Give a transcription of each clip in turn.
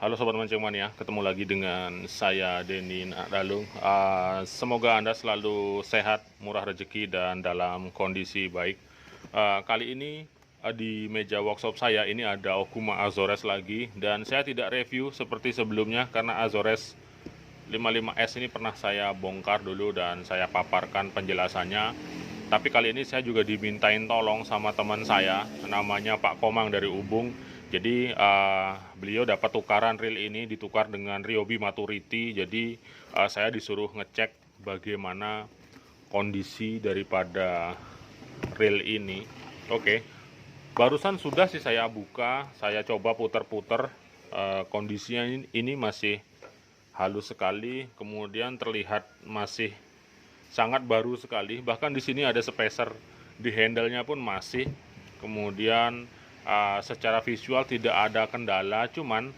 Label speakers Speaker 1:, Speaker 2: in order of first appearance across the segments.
Speaker 1: Halo Sobat Mancing Mania, ketemu lagi dengan saya Denny Nakdalung. Semoga Anda selalu sehat, murah rezeki, dan dalam kondisi baik. Kali ini di meja workshop saya ini ada Okuma Azores lagi, dan saya tidak review seperti sebelumnya karena Azores 55S ini pernah saya bongkar dulu dan saya paparkan penjelasannya. Tapi kali ini saya juga dimintain tolong sama teman saya, namanya Pak Komang dari Ubung. Jadi beliau dapat tukaran reel ini ditukar dengan Ryobi Maturity. Jadi saya disuruh ngecek bagaimana kondisi daripada reel ini. Oke, barusan sudah sih saya buka, saya coba puter-puter. Kondisinya ini masih halus sekali, kemudian terlihat masih sangat baru sekali. Bahkan di sini ada spacer di handle-nya pun masih. Kemudian secara visual tidak ada kendala, cuman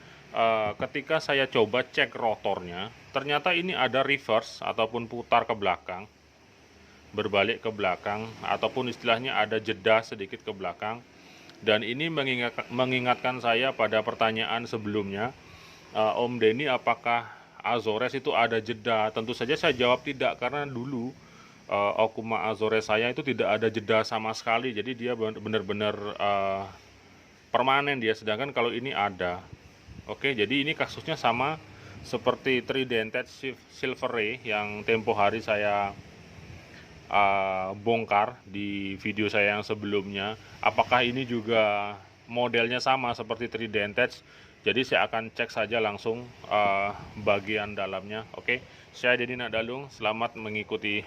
Speaker 1: ketika saya coba cek rotornya, ternyata ini ada reverse ataupun putar ke belakang, berbalik ke belakang, ataupun istilahnya ada jeda sedikit ke belakang. Dan ini mengingatkan saya pada pertanyaan sebelumnya, Om Denny, apakah Azores itu ada jeda? Tentu saja saya jawab tidak, karena dulu Okuma Azores saya itu tidak ada jeda sama sekali. Jadi dia benar-benar permanen dia, sedangkan kalau ini ada. Oke, jadi ini kasusnya sama seperti Tridented Silver Ray yang tempo hari saya bongkar di video saya yang sebelumnya. Apakah ini juga modelnya sama seperti Tridented? Jadi saya akan cek saja langsung bagian dalamnya. Oke, saya Denny Nakdalung, selamat mengikuti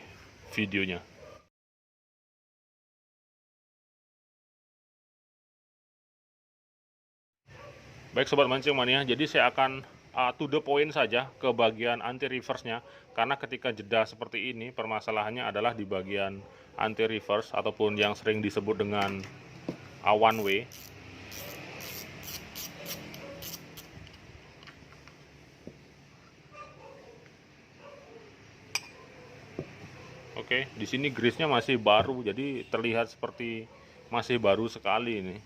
Speaker 1: videonya. Baik Sobat Mancing Mania, jadi saya akan to the point saja ke bagian anti reverse-nya, karena ketika jeda seperti ini permasalahannya adalah di bagian anti reverse ataupun yang sering disebut dengan one way. Oke, di sini grease-nya masih baru, jadi terlihat seperti masih baru sekali ini.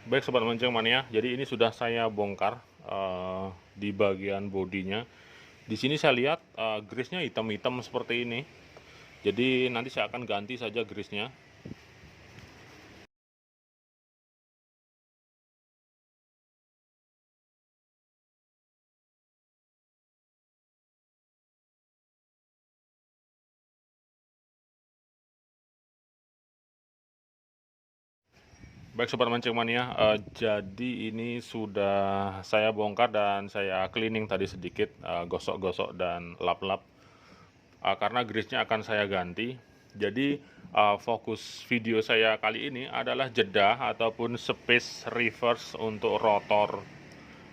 Speaker 1: Baik Sobat Mancing Mania, jadi ini sudah saya bongkar di bagian bodinya. Di sini saya lihat grease-nya hitam-hitam seperti ini. Jadi nanti saya akan ganti saja grease-nya. Baik Sobat Mancing Mania, jadi ini sudah saya bongkar dan saya cleaning tadi sedikit, gosok-gosok dan lap-lap, karena grease-nya akan saya ganti. Jadi fokus video saya kali ini adalah jeda ataupun space reverse untuk rotor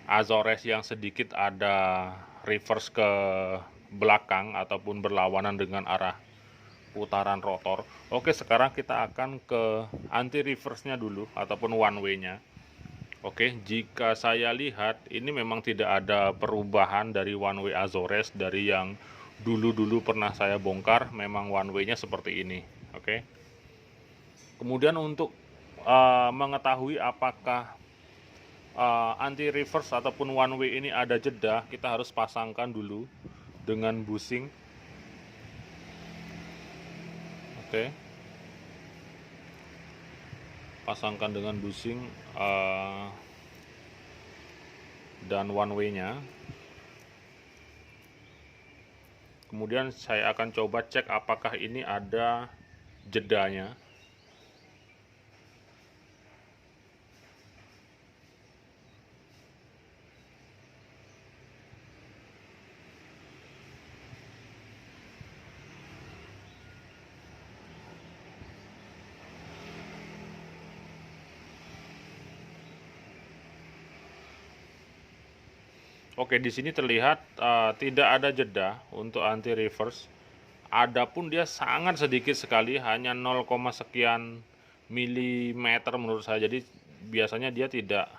Speaker 1: Azores yang sedikit ada reverse ke belakang ataupun berlawanan dengan arah putaran rotor. Oke, sekarang kita akan ke anti reverse-nya dulu ataupun one way-nya. Oke, jika saya lihat ini memang tidak ada perubahan dari one way Azores dari yang dulu-dulu pernah saya bongkar, memang one way-nya seperti ini. Oke. Kemudian untuk mengetahui apakah anti reverse ataupun one way ini ada jeda, kita harus pasangkan dulu dengan bushing. Oke. Pasangkan dengan bushing dan one way-nya. Kemudian saya akan coba cek apakah ini ada jedanya. Oke, di sini terlihat tidak ada jeda untuk anti reverse. Adapun dia sangat sedikit sekali, hanya 0, sekian milimeter menurut saya. Jadi biasanya dia tidak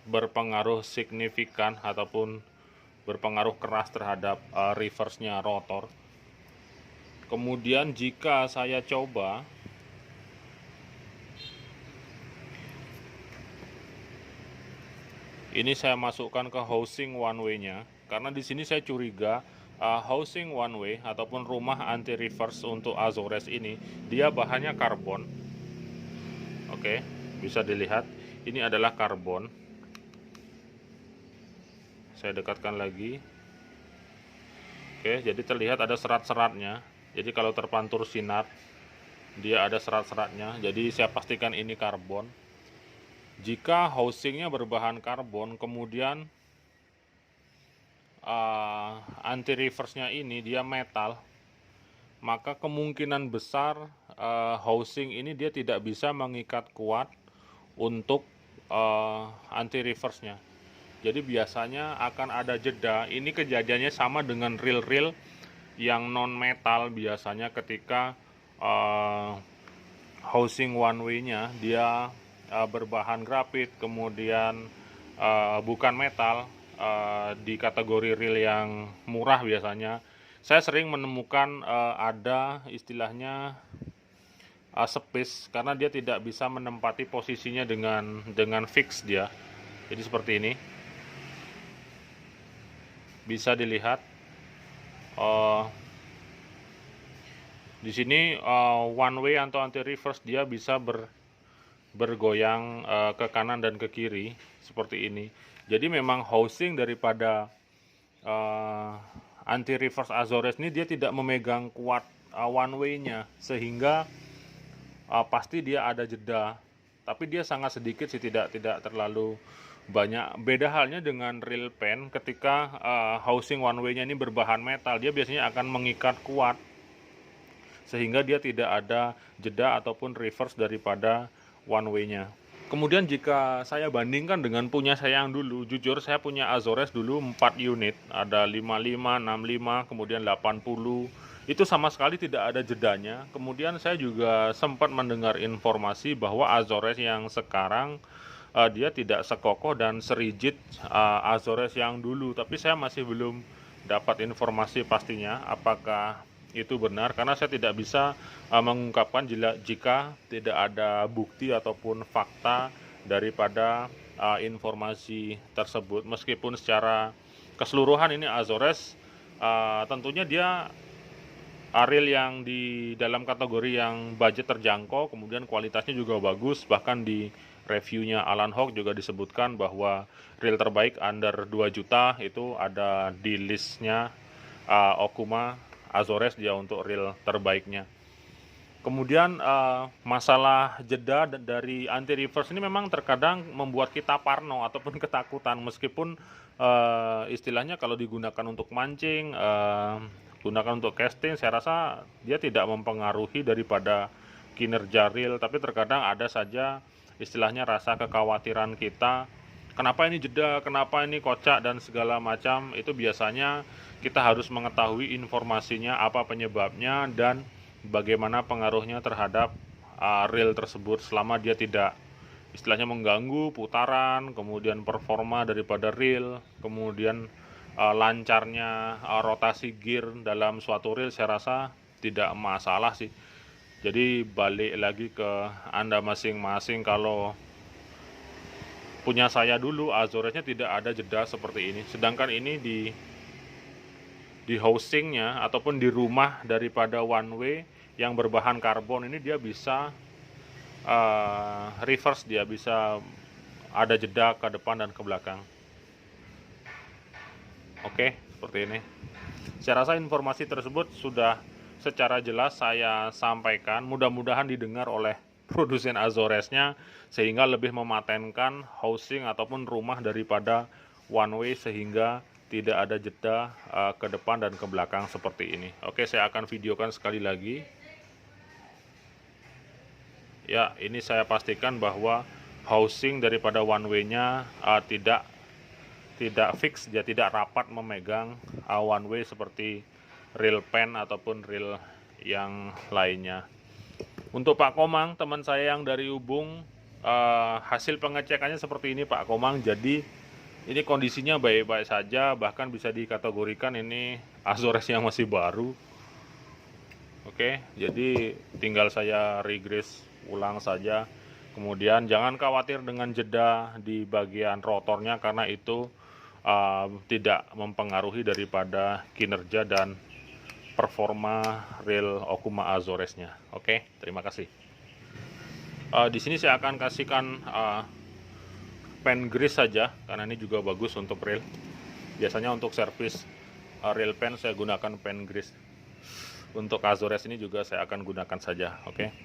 Speaker 1: berpengaruh signifikan ataupun berpengaruh keras terhadap reverse-nya rotor. Kemudian jika saya coba ini, saya masukkan ke housing one way-nya, karena di sini saya curiga housing one way ataupun rumah anti reverse untuk Azores ini dia bahannya karbon. Oke, bisa dilihat ini adalah karbon. Saya dekatkan lagi. Oke, jadi terlihat ada serat-seratnya. Jadi kalau terpantur sinar dia ada serat-seratnya. Jadi saya pastikan ini karbon. Jika housingnya berbahan karbon, kemudian anti reverse-nya ini dia metal, maka kemungkinan besar housing ini dia tidak bisa mengikat kuat untuk anti reverse-nya. Jadi biasanya akan ada jeda. Ini kejadiannya sama dengan reel-reel yang non metal, biasanya ketika housing one way-nya dia berbahan grafit, kemudian bukan metal, di kategori reel yang murah biasanya. Saya sering menemukan ada istilahnya space, karena dia tidak bisa menempati posisinya dengan fix dia. Jadi seperti ini. Bisa dilihat di sini one way atau anti reverse dia bisa bergoyang ke kanan dan ke kiri seperti ini. Jadi memang housing daripada anti reverse Azores ini dia tidak memegang kuat one way-nya, sehingga pasti dia ada jeda. Tapi dia sangat sedikit sih, tidak terlalu banyak. Beda halnya dengan reel pen, ketika housing one way-nya ini berbahan metal, dia biasanya akan mengikat kuat sehingga dia tidak ada jeda ataupun reverse daripada one way-nya. Kemudian jika saya bandingkan dengan punya saya yang dulu, jujur saya punya Azores dulu 4 unit, ada 55, 65, kemudian 80. Itu sama sekali tidak ada jedanya. Kemudian saya juga sempat mendengar informasi bahwa Azores yang sekarang dia tidak sekokoh dan serigid Azores yang dulu, tapi saya masih belum dapat informasi pastinya apakah itu benar, karena saya tidak bisa mengungkapkan jika tidak ada bukti ataupun fakta daripada informasi tersebut. Meskipun secara keseluruhan ini Azores tentunya dia reel yang di dalam kategori yang budget terjangkau, kemudian kualitasnya juga bagus. Bahkan di reviewnya Alan Hawk juga disebutkan bahwa reel terbaik under 2 juta itu ada di listnya Okuma Azores dia untuk reel terbaiknya. Kemudian masalah jeda dari anti reverse ini memang terkadang membuat kita parno ataupun ketakutan, meskipun istilahnya kalau digunakan untuk mancing, gunakan untuk casting, saya rasa dia tidak mempengaruhi daripada kinerja reel. Tapi terkadang ada saja istilahnya rasa kekhawatiran kita kenapa ini jeda, kenapa ini kocak dan segala macam, itu biasanya kita harus mengetahui informasinya, apa penyebabnya dan bagaimana pengaruhnya terhadap reel tersebut selama dia tidak istilahnya mengganggu putaran, kemudian performa daripada reel, kemudian lancarnya rotasi gear dalam suatu reel, saya rasa tidak masalah sih. Jadi balik lagi ke Anda masing-masing. Kalau punya saya dulu, Azoresnya tidak ada jeda seperti ini. Sedangkan ini di housingnya ataupun di rumah daripada one way yang berbahan karbon ini, dia bisa reverse, dia bisa ada jeda ke depan dan ke belakang. Oke, seperti ini. Saya rasa informasi tersebut sudah secara jelas saya sampaikan, mudah-mudahan didengar oleh produsen Azoresnya sehingga lebih mematenkan housing ataupun rumah daripada one way sehingga tidak ada jeda ke depan dan ke belakang seperti ini. Oke, saya akan videokan sekali lagi. Ya, ini saya pastikan bahwa housing daripada one way-nya tidak fix, dia tidak rapat memegang one way seperti reel pen ataupun reel yang lainnya. Untuk Pak Komang, teman saya yang dari Ubung, hasil pengecekannya seperti ini Pak Komang. Jadi ini kondisinya baik-baik saja, bahkan bisa dikategorikan ini Azores yang masih baru. Oke, jadi tinggal saya regress ulang saja. Kemudian jangan khawatir dengan jeda di bagian rotornya karena itu tidak mempengaruhi daripada kinerja dan performa reel Okuma Azoresnya. Oke, terima kasih. Di sini saya akan kasihkan pen grease saja karena ini juga bagus untuk reel. Biasanya untuk servis reel pen saya gunakan pen grease. Untuk Azores ini juga saya akan gunakan saja. Oke.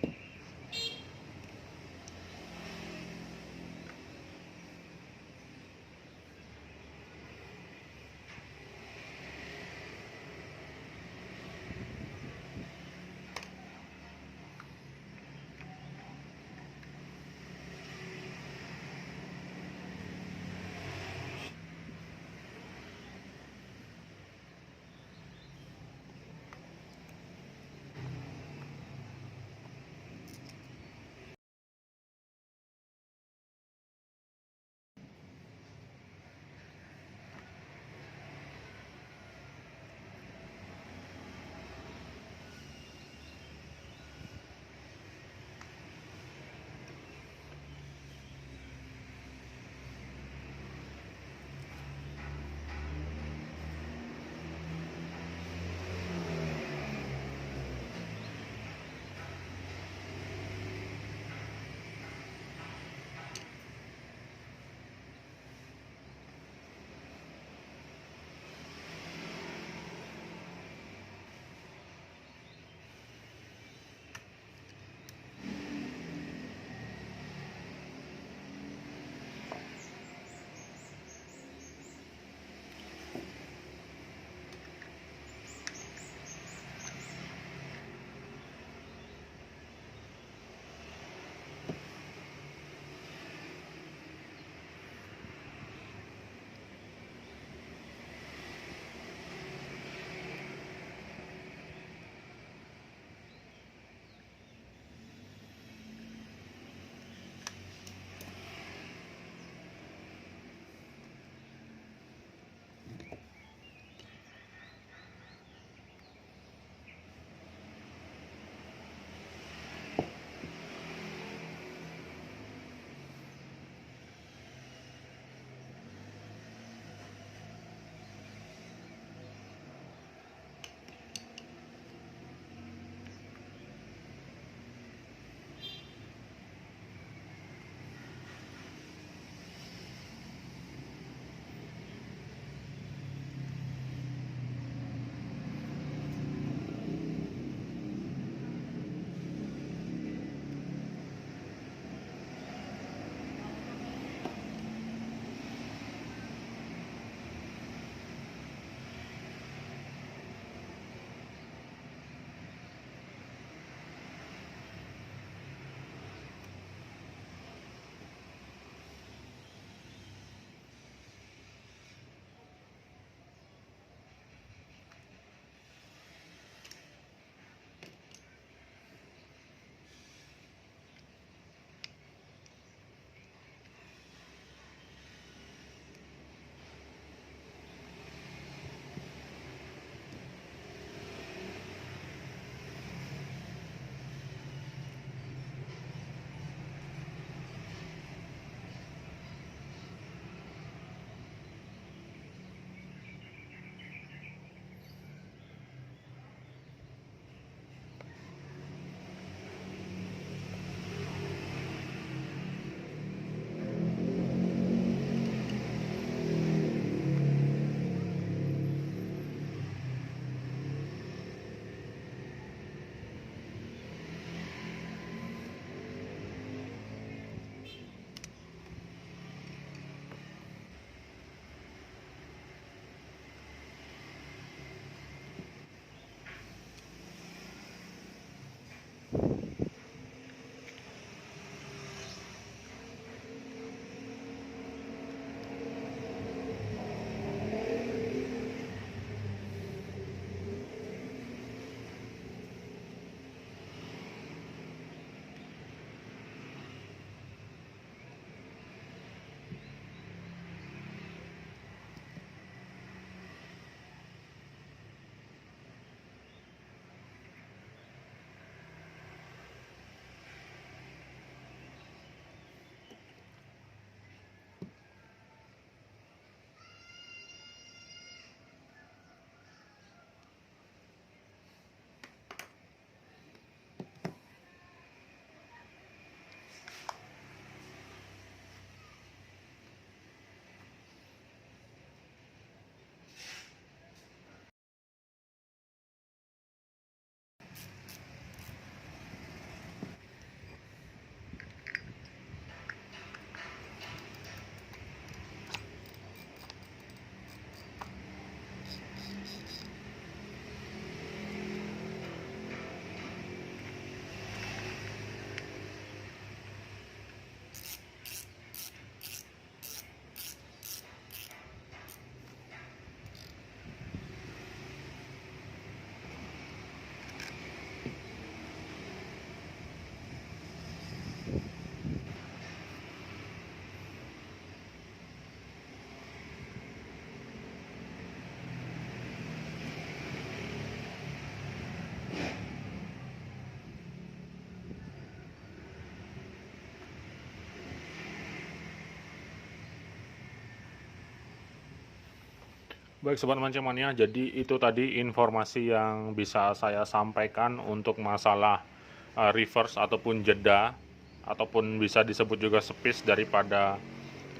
Speaker 1: Baik Sobat Mancing Mania, jadi itu tadi informasi yang bisa saya sampaikan untuk masalah reverse ataupun jeda, ataupun bisa disebut juga sepis daripada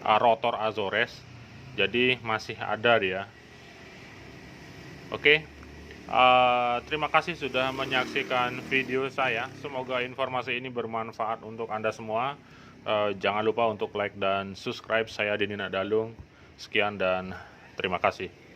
Speaker 1: rotor Azores. Jadi masih ada dia. Oke, terima kasih sudah menyaksikan video saya. Semoga informasi ini bermanfaat untuk Anda semua. Jangan lupa untuk like dan subscribe. Saya Denny Nadalung. Sekian dan terima kasih.